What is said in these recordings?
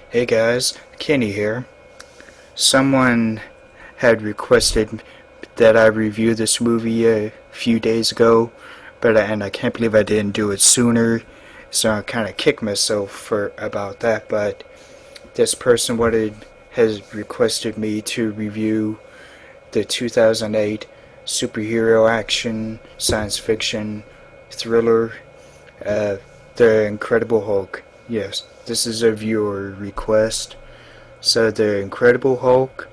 Hey guys, Kenny here. Someone had requested that I review this movie a few days ago, and I can't believe I didn't do it sooner. So I kind of kicked myself for about that. But this person has requested me to review the 2008 superhero action science fiction thriller, uh, The Incredible Hulk. Yes, this is a viewer request. So the Incredible Hulk,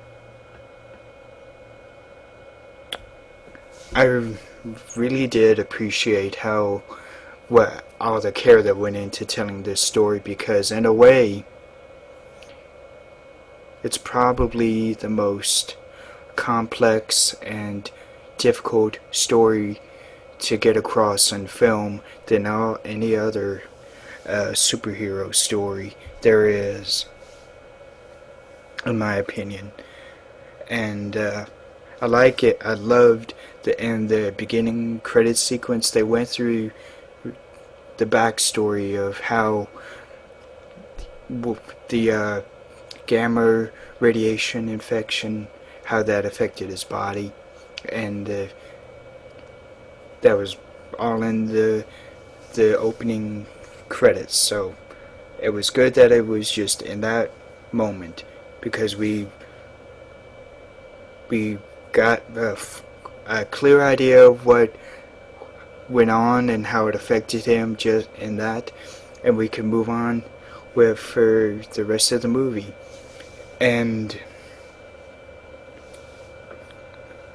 I really did appreciate how all the care that went into telling this story, because in a way it's probably the most complex and difficult story to get across in film than any other superhero story there is, in my opinion. And I like it. I loved the beginning credit sequence. They went through the backstory of how the gamma radiation infection, how that affected his body, and that was all in the opening credits. So it was good that it was just in that moment, because we got a clear idea of what went on and how it affected him just in that, and we can move on with for the rest of the movie. And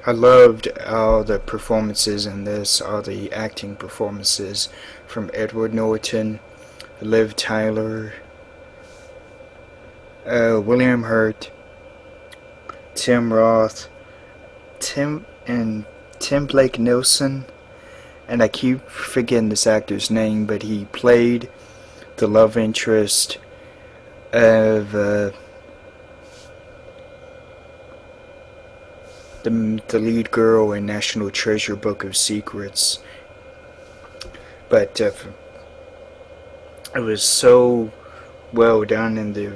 I loved all the performances in this, all the acting performances from Edward Norton, Liv Tyler, William Hurt, Tim Roth, Tim Blake Nelson, and I keep forgetting this actor's name, but he played the love interest of the lead girl in National Treasure Book of Secrets. But it was so well done, and the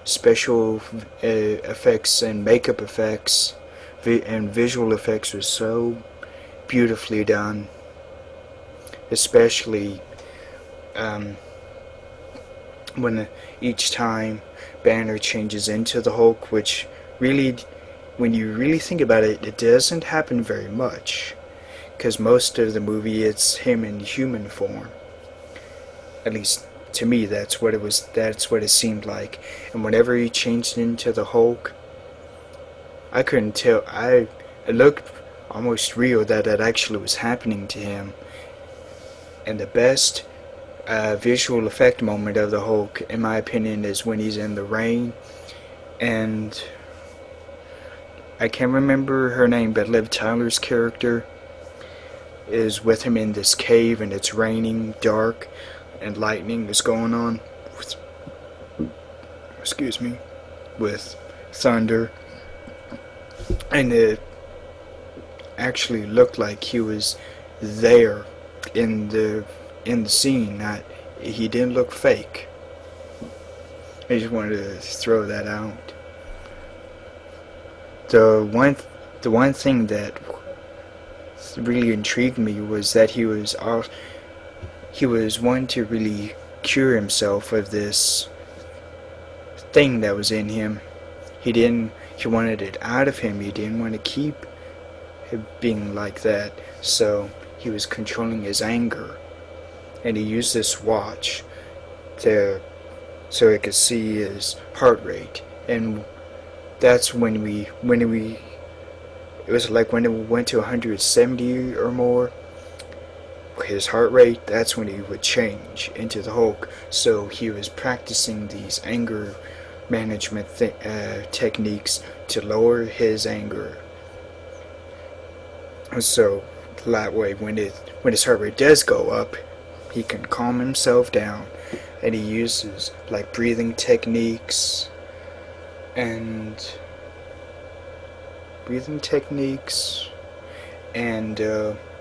special effects and makeup effects and visual effects was so beautifully done, especially when each time Banner changes into the Hulk, which really, when you really think about it, it doesn't happen very much, because most of the movie it's him in human form. At least to me, that's what it seemed like. And whenever he changed into the Hulk, I couldn't tell. It looked almost real that actually was happening to him. And the best visual effect moment of the Hulk, in my opinion, is when he's in the rain, and I can't remember her name, but Liv Tyler's character is with him in this cave, and it's raining, dark, and lightning is going on. Excuse me, with thunder, and it actually looked like he was there in the scene. Not, he didn't look fake. I just wanted to throw that out. The one thing that really intrigued me was that he was one to really cure himself of this thing that was in him. He wanted it out of him. He didn't want to keep it being like that. So he was controlling his anger, and he used this watch so he could see his heart rate. And that's when it was like when it went to 170 or more, his heart rate, that's when he would change into the Hulk. So he was practicing these anger management techniques to lower his anger. So that way, when his heart rate does go up, he can calm himself down, and he uses like breathing techniques and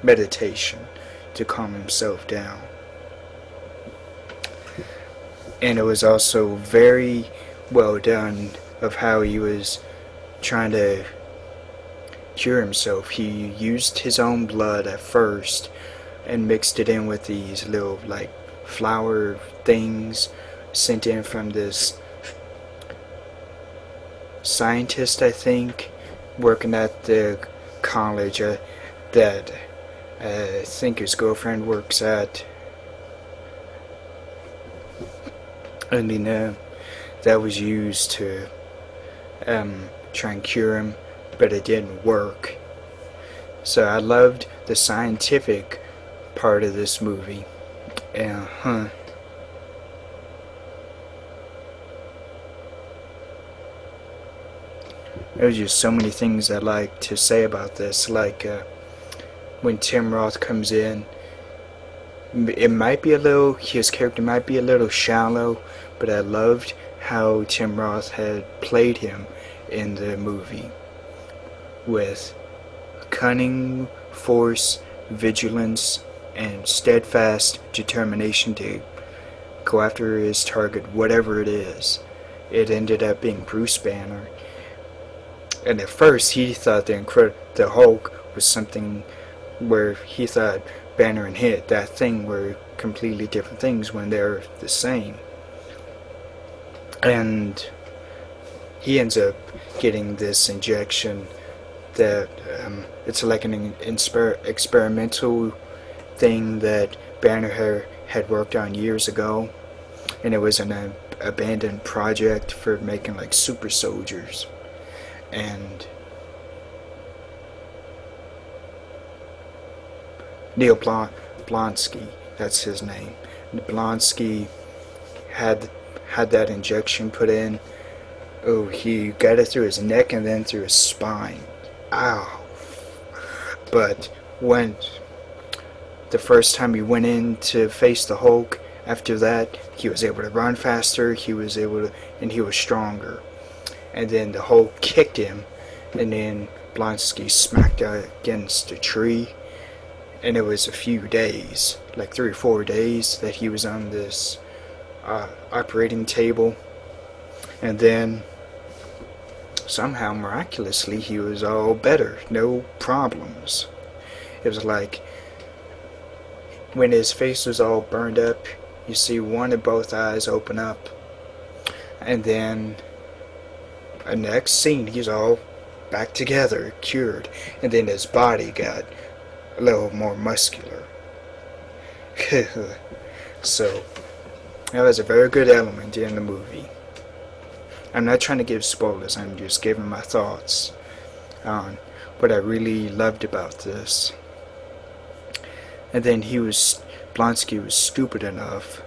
meditation to calm himself down. And it was also very well done of how he was trying to cure himself. He used his own blood at first and mixed it in with these little like flower things sent in from this scientist, I think, working at the college that I think his girlfriend works at. And that was used to try and cure him, but it didn't work. So I loved the scientific part of this movie. There was just so many things I like to say about this. Like when Tim Roth comes in, it might be his character might be a little shallow, but I loved how Tim Roth had played him in the movie with cunning, force, vigilance, and steadfast determination to go after his target, whatever it is. It ended up being Bruce Banner. And at first he thought the Hulk was something where he thought Banner and that thing were completely different things when they're the same. And he ends up getting this injection that it's like an experimental thing that Banner had worked on years ago, and it was an abandoned project for making like super soldiers. And Neil Blonsky, that's his name. Blonsky had that injection put in. Oh, he got it through his neck and then through his spine. Ow. But when the first time he went in to face the Hulk, after that, he was able to run faster, and he was stronger. And then the Hulk kicked him, and then Blonsky smacked out against a tree. And it was a few days, like 3 or 4 days, that he was on this operating table. And then somehow, miraculously, he was all better, no problems. It was like when his face was all burned up, you see one of both eyes open up, and then the next scene he's all back together, cured, and then his body got a little more muscular. So that was a very good element in the movie. I'm not trying to give spoilers, I'm just giving my thoughts on what I really loved about this. And then Blonsky was stupid enough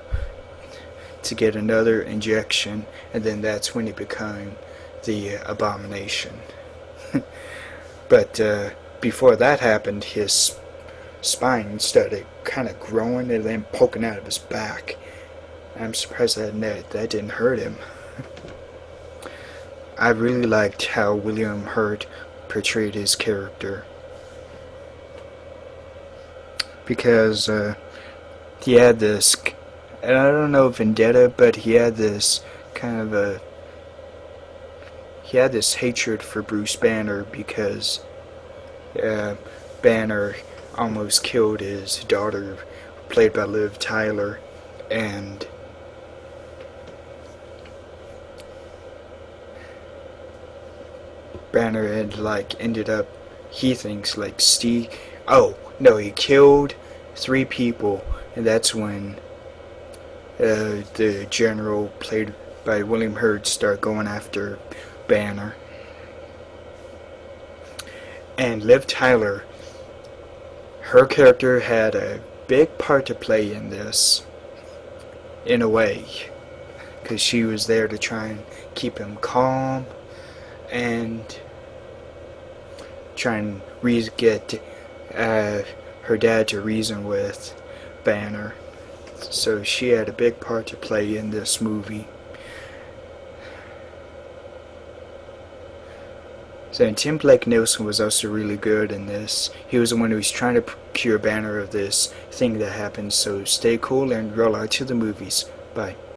to get another injection, and then that's when he became the Abomination. But before that happened, his spine started kind of growing and then poking out of his back. I'm surprised that didn't hurt him. I really liked how William Hurt portrayed his character, because he had this, and I don't know, vendetta, but he had this hatred for Bruce Banner because Banner almost killed his daughter, played by Liv Tyler, and Banner had ended up, he thinks, he killed 3 people, and that's when the general, played by William Hurt, started going after Banner. And Liv Tyler, her character had a big part to play in this, in a way, because she was there to try and keep him calm and try and get her dad to reason with Banner. So she had a big part to play in this movie. So, and Tim Blake Nelson was also really good in this. He was the one who was trying to cure Banner of this thing that happened. So stay cool and roll out to the movies. Bye.